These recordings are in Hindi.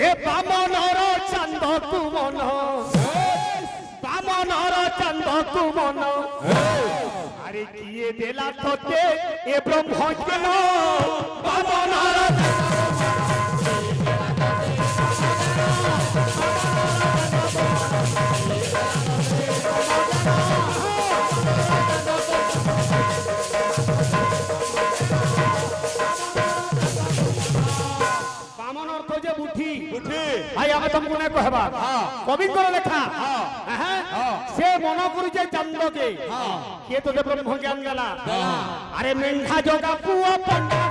এ বামনর চান্দকু মন বামনর চান্দকু মন আরে কিয়ে দেলা তোতে এ ব্রহ্ম কেন বামনর ভাই আমি তোমাকে না কহবা কবিঙ্কর লেখা সে মন করুছে চান্দকে কে তোকে ব্রহ্ম জ্ঞান গেলা আরে মেঘা জগা পুয়া পন্ডা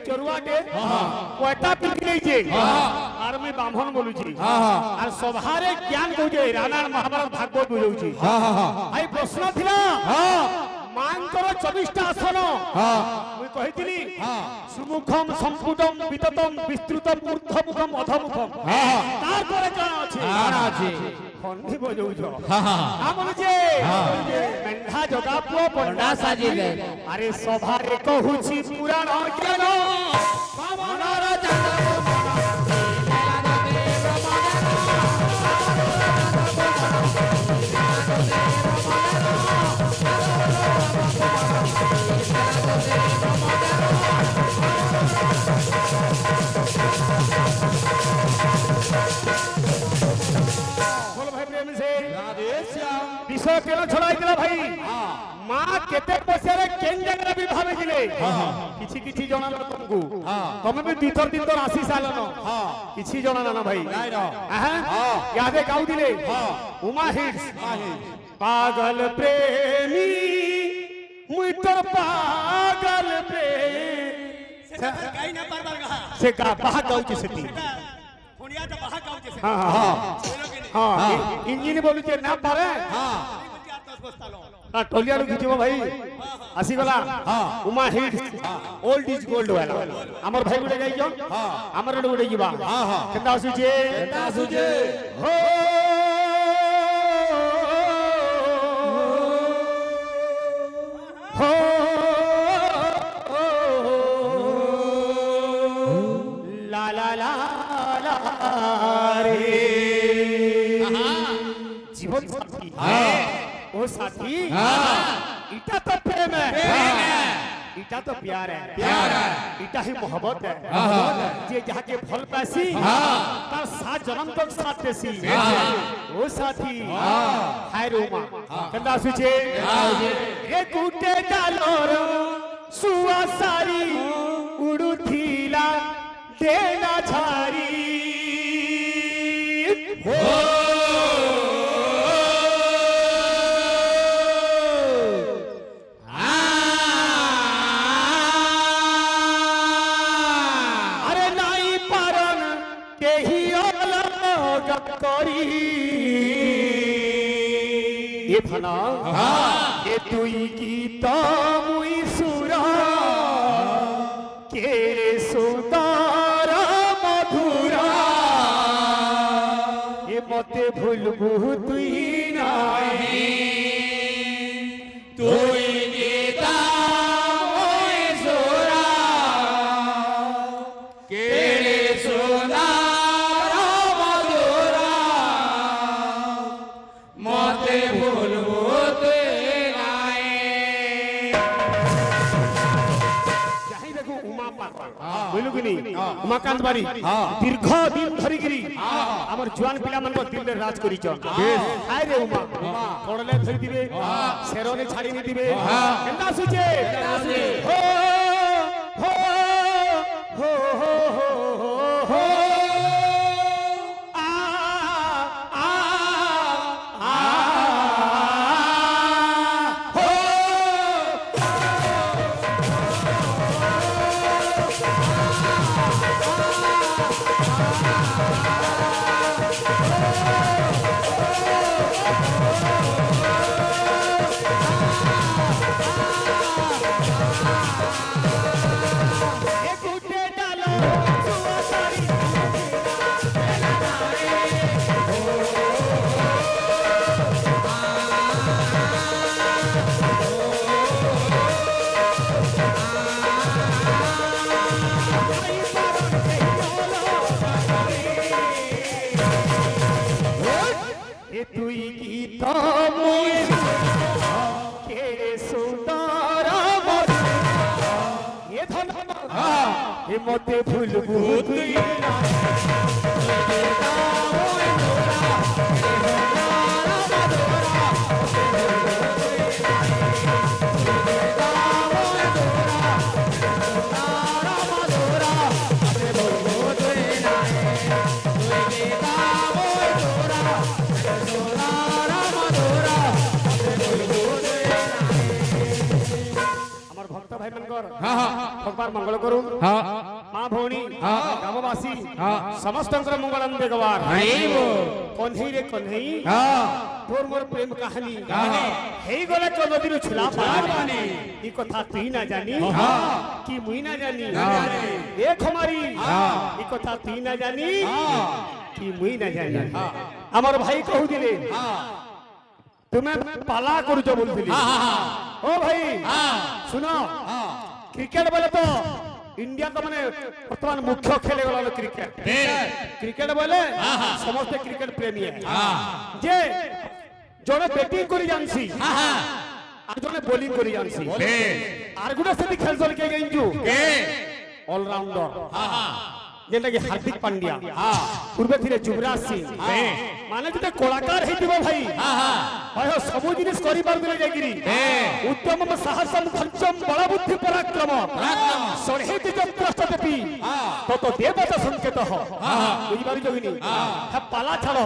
চরুয়াকে কয়টা পিকি নেইছে আর আমি ব্রাহ্মণ বলুছি আর সভারে জ্ঞান কইছে রানার মহাভারত ভাগবত বুঝাউছি ভাই প্রশ্ন ଥିଲା মাঙ্কর 24টা আসন মুই কহিতিলি সুমুখম সম্পুটম বিততম বিস্তৃতম ঊর্ধ্বমুখম অধমুখম তারপরে কাণ আছে খন্ডি বজাউছ আমন যে মেন্ঢা জগা পুଅ পଣ୍ଡା সাজিলে আরে সভারে কহুছি পুরাণ জ্ঞান বামনর বিষয় কেন ছড়াই দিলা ভাই মা কেতে পয়সারে কেন জায়গায় বিভাবে দিলে কিছু কিছু জনালো তোমাকে তুমি বি দুই তিন থর আসি সালন কিছু জনা না ভাই ইয়াদে গাউ দিলে উমা হিটস পাগল প্রেমী মুই তোর পাগল প্রেমী গাই না পারবার গা সে গা বাহা গাউছে সেটি ফোনিয়াটা বাহা গাউছে সেটি হ্যাঁ ইঞ্জিন বলুছে না পারে টলিয়ারু খিচিব ভাই আসিগলা উমা হিট ওল্ড ইজ গোল্ড ওয়ালা আমার ভাই গুড়ে যাইছ আমার গুড়ে ଯିବା কেনতা আসুছে হো হো লা লা লা লা রে জীবন সাথী ओ साथी इटा तो प्रेम है इटा तो प्यार है इटा ही मोहब्बत है जे जहाँ के फल पासी तार 7 जन्म तक साथ देसी ओ साथी हाय रोमा कंदा सुचे ए गुटे डालोर सुआ सारी उड़ुथीला देना झारी করি এ ভানা এ তুই গীত মুই সুর কে রে সুন্দর মধুর এ মতে ভুলবু তুই নাই তুই গীত মুই সুর কে রে সুন্দর উমাকান্ত বাড়ি দীর্ঘ দিন ধরিকি আমার জোয়ান পিলা মান দিল রাজ করিছন হায় রে উমা পড়লে ধরি দিবে শেরনে ছাড়ি নি দিবে কেনতা আসুছে হো হো হো হো হো আ আ আ হো তো মুই কেড়ে সুন্দর এ ধন এ মতে ভুলবু তুই না भगवान मंगल करूं मां भौणी ग्रामवासी समस्त मंगल देखबार कन्हई रे कन्हई तोर मोर प्रेम कहानी हेई गले तो नदी छुला पानी ई कथा तुई ना जानी कि मुई ना जानी देख हमारी ई कथा तुई ना जानी कि मुई ना जानी हमर भाई कहू दिले तुम्हें पाला करू जो बोलथिली ओ भाई सुनो क्रिकेट बोले तो इंडिया का माने वर्तमान मुख्य खेले गला क्रिकेट क्रिकेट बोले समस्त क्रिकेट प्रेमी है जे जने बैटिंग करी जानसी আর জনে বোলিং করি জানছি আর গুলো সাথে খেল চল কে গেঞ্জু অলরাউন্ডার যেটা কি হার্দিক পান্ডিয়া পূর্বে ଥିଲେ যুবরাজ সিং মানে যেটা কলাকার হইতিব ভাই হয় সবু জিনিস করি পারবে যাইগিরি উত্তম সাহস পঞ্চম বল বুদ্ধি পরাক্রম সরহিত যন্ত্রস্ত দেবী তত দেবতা সংকেত হ বুঝি পারি জগিনি হ্যাঁ পালা ছাড়ো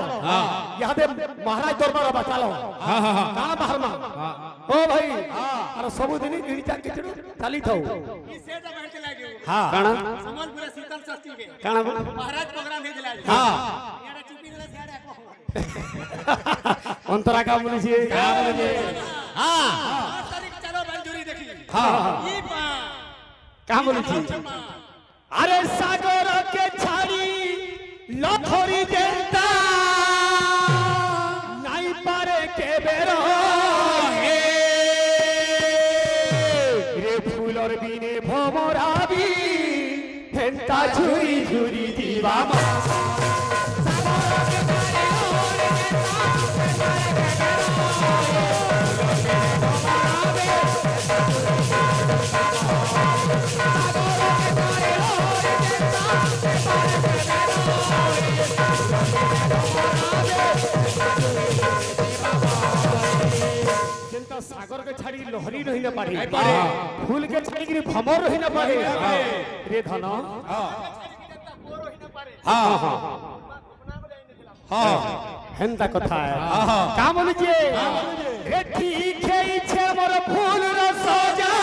ইহাদে মহারাজ দরবার বাঁচালো কাঁ বাহারমা ও ভাই আর সবু দিন গিরিটা কিছু চালি থাও হ্যাঁ কাଣା সম্বলপুরে শীতল ষষ্ঠী কে কাଣା মহারাজ प्रोग्राम हे दिला हां यार चुपी दिला सियाडे को अंतरा का बोली हां 5 तारीख चलो मंजूरी देखी हां ई का बोली अरे सागर के छाड़ी लखरी देता नहीं पारे के बेरो रे फूलर बिने भमराबी हेंता झुरी झुरी दीवा सागर के छाड़ी लहरी रही न पारे फूल के छाड़ी गिरी भमर रही न पारे रे धन हां हां हां हेंता कथा है का बोली जे रे ठीक है इच्छे मोर फूल र सजा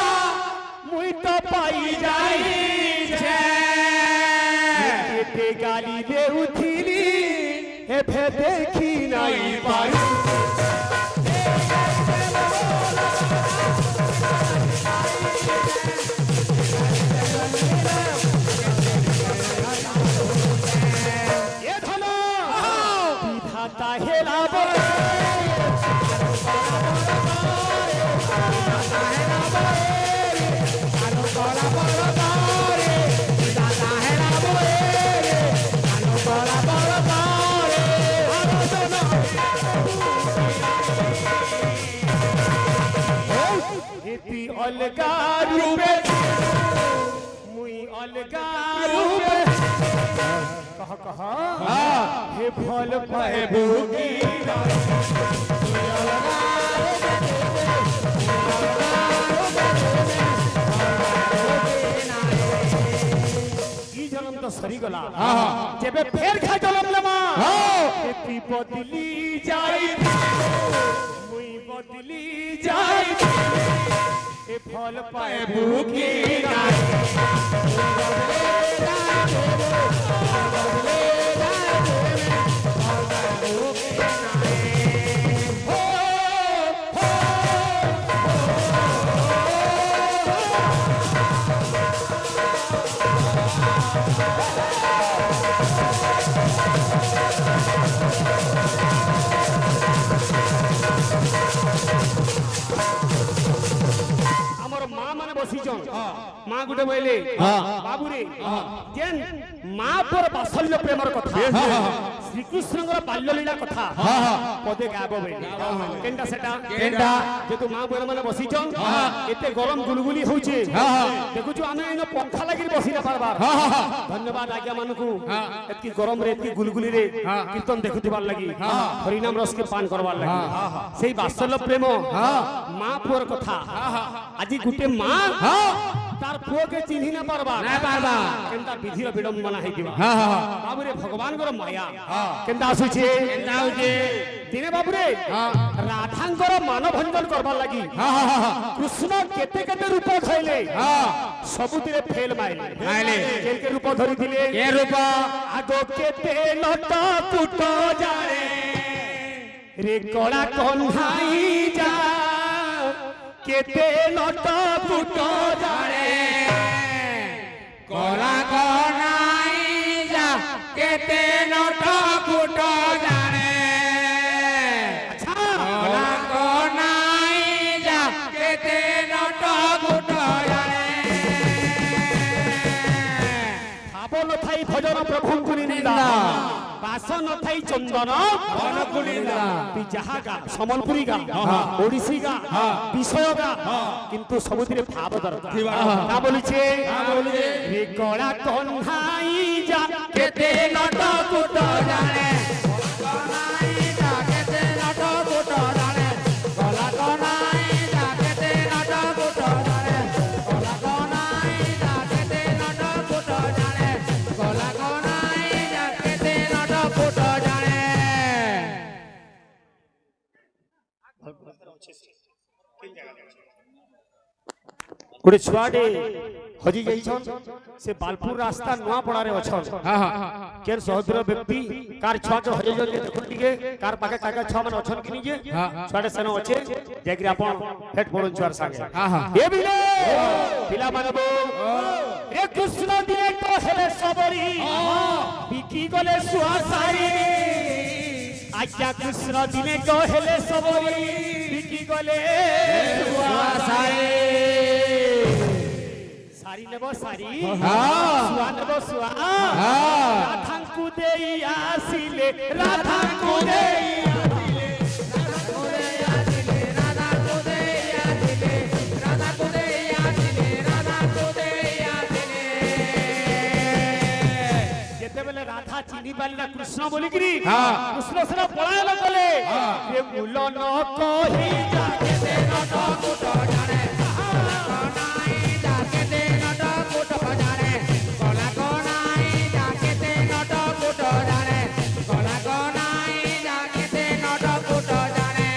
मुई तो पाई जाई छे केते गाली दे उठिली हे भे देखी नहीं पाई अलगा रूपे मुई अलगा रूपे कह हे फल पाए भोगी ई जन्म तो सरी गला जेबे फेर खा जन्म लेमा खेती बदली जाई मुई बदली जाई ए फल पाए भूखी বসিছ ବସିଛନ୍ ମା ଗୁଟେ ବୋଇଲେ ବାବୁରେ ଯେନ୍ ମା ପର ବାତ୍ସଲ୍ୟ ପ୍ରେମର କଥା ଶ୍ରୀକୃଷ୍ଣଙ୍କର ବାଲ୍ୟ ଲୀଳା କଥା ପଦେ ଗାବ ବୋଇଲେ କେନ୍ଟା ସେଟା ଯେହେତୁ ମା ବୋଇଲେ ମାନେ ବସିଛନ୍ ଏତେ ଗରମ ଗୁଲଗୁଲି ହଉଛେ ଦେଖୁଛୁ ଆମେ ଏଇନ ପଙ୍ଖା ଲାଗି ବସି ନା ପାରବାର ଧନ୍ୟବାଦ ଆଜ୍ଞା ମାନଙ୍କୁ ଏତିକି ଗରମରେ ଏତିକି ଗୁଲଗୁଲିରେ କୀର୍ତ୍ତନ ଦେଖୁଥିବାର ଲାଗି ହରିନାମ ରସକେ ପାନ କରବାର ଲାଗି ସେଇ ବାତ୍ସଲ୍ୟ ପ୍ରେମ ମା ପୁଅର କଥା ଆଜି ଗୁଟେ ମା तार पुओ के चिन्ही ना पारबा केनता विधिर विडंबना हेतिबा बाबूरे भगवान कर माया केनता आसुछे दिने बाबूरे राधांकर मान भंजन करबा लगी कृष्ण केते केते रूप धइले सबुतिरे फेल माइले के रूप धरि दिले के रूप आगो केते लट पुट जाने रे कळा कन्हाई जा केते लट पुट जाने कला कनाई जा केते लट पुट जाने कला कनाई जा केते लट पुट जाने भाव न थाई भजन प्रभु को निंदा बास न थाई चंदन मन को निंदा तु जहा गा समलपुरी गा ओडिसी गा विषय गा किंतु सबुतिरे भाव दरकार का बोलिछे रे कळा कन्हाई जा केते लट पुट जाने कनाई जा केते लट पुट जाने कला कनाई जा केते लट पुट जाने कला कनाई जा केते लट पुट जाने कला कनाई जा केते लट पुट जाने गोटे छुआटे हजी जाइछन से बालपुर रास्ता नुआ पड़ारे अछन केर सहदर व्यक्ति कार छुआ के हजे जले देखुन टिके कार पाके काका छुआ मन अछन कि निजे छुआटे सेनो अछे जेकि आपण हेड पड़न छुआर संगे ए बिले पिला मानबो रे कृष्ण दिने तो हेले सबरी बिकी गले सुहा सारी आज्ञा कृष्ण दिने को हेले सबरी बिकी गले सुहा सारी सारी नेबो सारी सुआ नेबो सुआ राधांकु देई आसिले राधांकु देई राधांकु देई आसिले राधांकु देई आसिले राधांकु देई आसिले जेते बेले राधा चिन्ही पाली ना कृष्ण बोली गिरी कृष्ण सेना पलायन कले रे मूल न कहि जा केते नट कुट जाने कनाई जा केते नट कुट जाने कला कनाई जा केते नट कुट जाने कला कनाई जा केते नट कुट जाने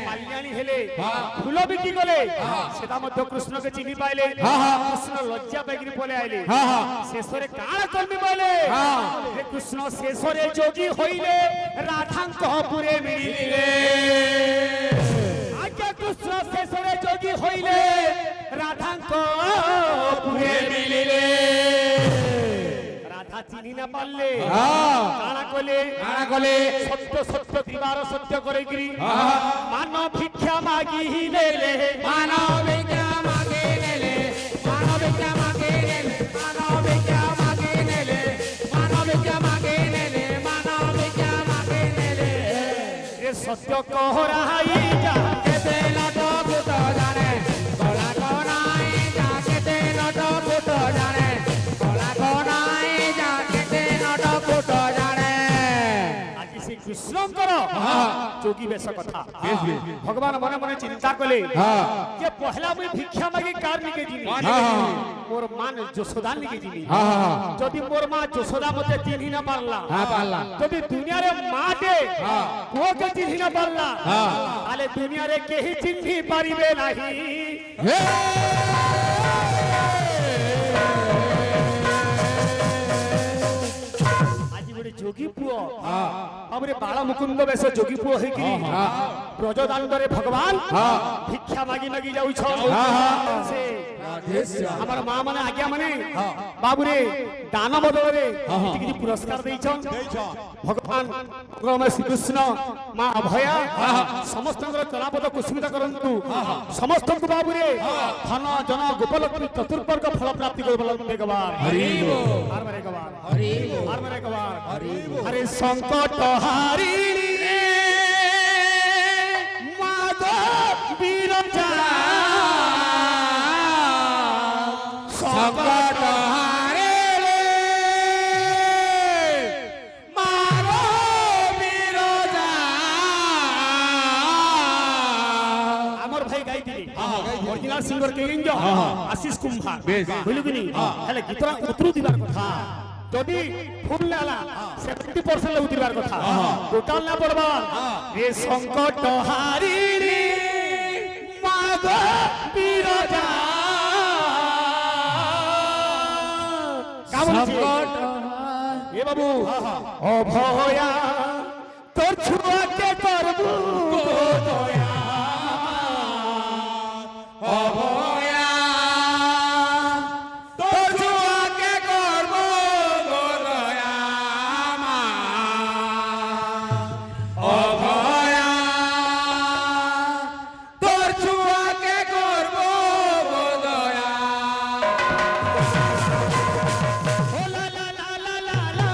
माल्याणी हेले फूल बिकी गले सेटा मध्य कृष्ण के चिन्ही पाइले कृष्ण लज्जा बेगिरी पले आइले शेषरे काळ कलमी पाइले हे कृष्ण शेषरे जोगी होइले राधांक पुरे मिलिले आज्ञा कृष्ण शेषरे जोगी होइले राधांक पुरे मिलिले राधा चिन्ही ना पाले काळा कले सत्य सत्य दिवार सत्य करे गिरी मानव भिक्षा मागी लेले मानव भिक्षा मागे नेले मानव भिक्षा मागे नेले मानव भिक्षा मागे नेले मानव भिक्षा मागे नेले मानव भिक्षा मागे नेले रे सत्य कहराई जा केते लट पुट जाने कला कनाई जा केते लट पुट जाने कला कनाई जा केते लट पुट जाने आज श्री कृष्णकर जोगी बेश कथा भगवान मने मने चिंता कले जे पहला मुई भिक्षा मागी कार निके जिनी मोर मान यशोदा निके जिनी जदि मोर मां यशोदा मते चिन्ही ना पारला जदि दुनिया रे मां दे को के चिन्ही ना पारला आले दुनिया रे केही चिन्ही पारिबे नाही आज गोटे ଗୋଟେ ଯୋଗୀ ପୁଅ ତାପରେ ବାଳ ମୁକୁନ୍ଦ ବେଶ ଯୋଗୀ ପୁଅ ହେଇକି ବ୍ରଜ ଦାଣ୍ଡରେ ଭଗବାନ ଭିକ୍ଷା ମାଗି ମାଗି ଯାଉଛନ୍ ସେ ଆମର ମା ମାନେ ଆଜ୍ଞା ମାନେ ବାବୁରେ ଦାନ ବଦଳରେ କିଛି ପୁରସ୍କାର ଦେଇଛନ୍ ଭଗବାନ ଶ୍ରୀକୃଷ୍ଣ ମା ଅଭୟା ସମସ୍ତଙ୍କର ଚଲାପଦ କୁସୁମିତ କରନ୍ତୁ ସମସ୍ତଙ୍କୁ ବାବୁରେ ଧନ ଜନ ଗୋପଲକ୍ଷ୍ମୀ ଚତୁର୍ବର୍ଗ ଫଳ ପ୍ରାପ୍ତି ଭଗବାନ हरे संकट हारिणी माता बीरजा संकट हारिणी माता बीरजा आमर भाई गाइथिली ओरिजिनल सिंगर के इंजो आशीष कुंभार बुझलु कि नहीं हेले गीतरा उतरु दिबार कथा যদি ফুল লালা 70% উঠিবার কথা টোটাল না পড়বা এ সংকট হারিনি মাগ বিরজা সংকট এ বাবু অভয়া তোর ছুয়াকে করবু দয়া অভয়া তোর ছুয়াকে করব গো দয়া মা অভয়া তোর ছুয়াকে করব গো দয়া ও লা লা লা লা লা লা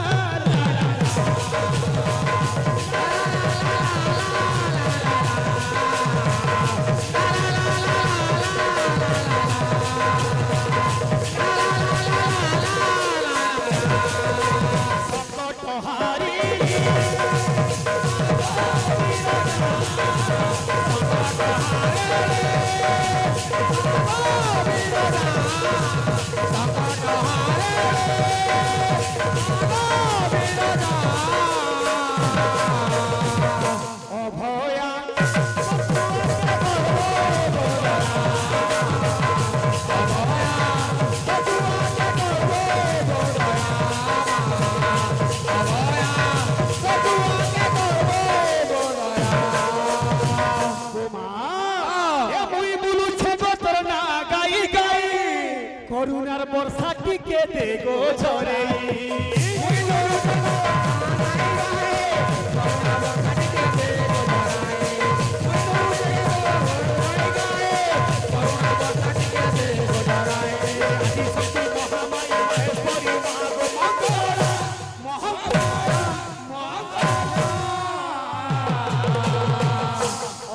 সংকট হারিনি অভয়া করুণার বর্ষা টিকে দে গো ঝরে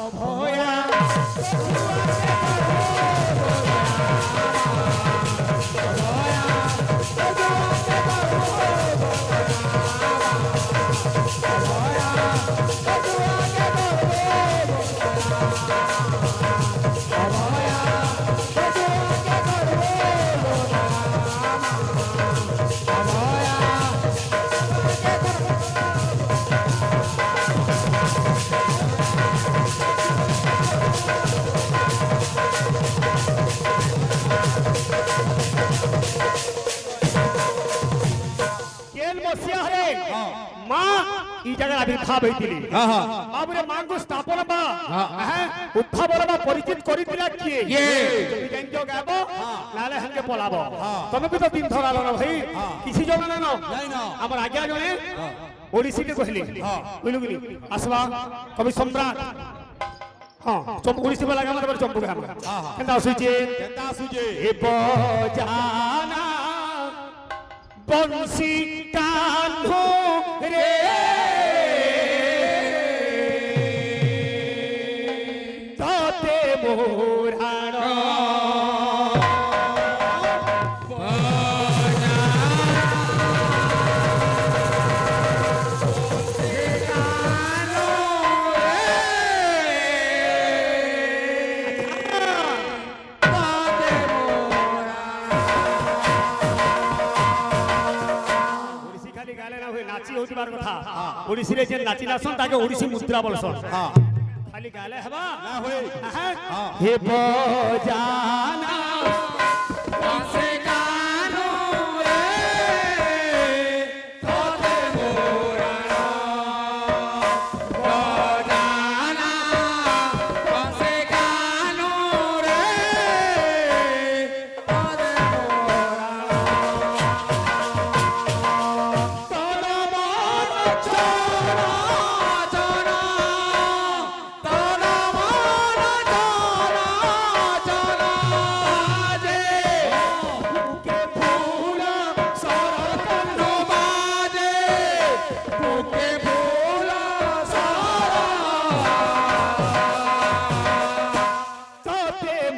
অভয়া কেন বসিয়া হরে মা এই জায়গায় আবির্ভাব হইতিলি বাবুরে মাଙ୍କୁ স্থাপন বা উদ্ভাবন বা পরিচিত করিতিলা কিয়ে তুমি জানিছ গাব নালে হেনকে পলাব তুমি বি তো দিন ধরাল না ভাই কিছু জন না আমার আজ্ঞা জনে ওড়িশিকে কহিলি বুঝলু কি আসবা কবি সম্রাট হ্যাঁ ওড়িশি বেলা গান তারপরে চম্পু গান কেনতা আসুছে এ বজানা বংশী কান্ধো রে তাতে মোরাণ নাচি হইবার কথা ওড়িশি রে যে নাচি নাচন তাকে ওড়িশি মুদ্রা বলছন খালি গালে হবা না হই হে বজানা বংশী কানো রে তোতে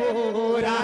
মোরা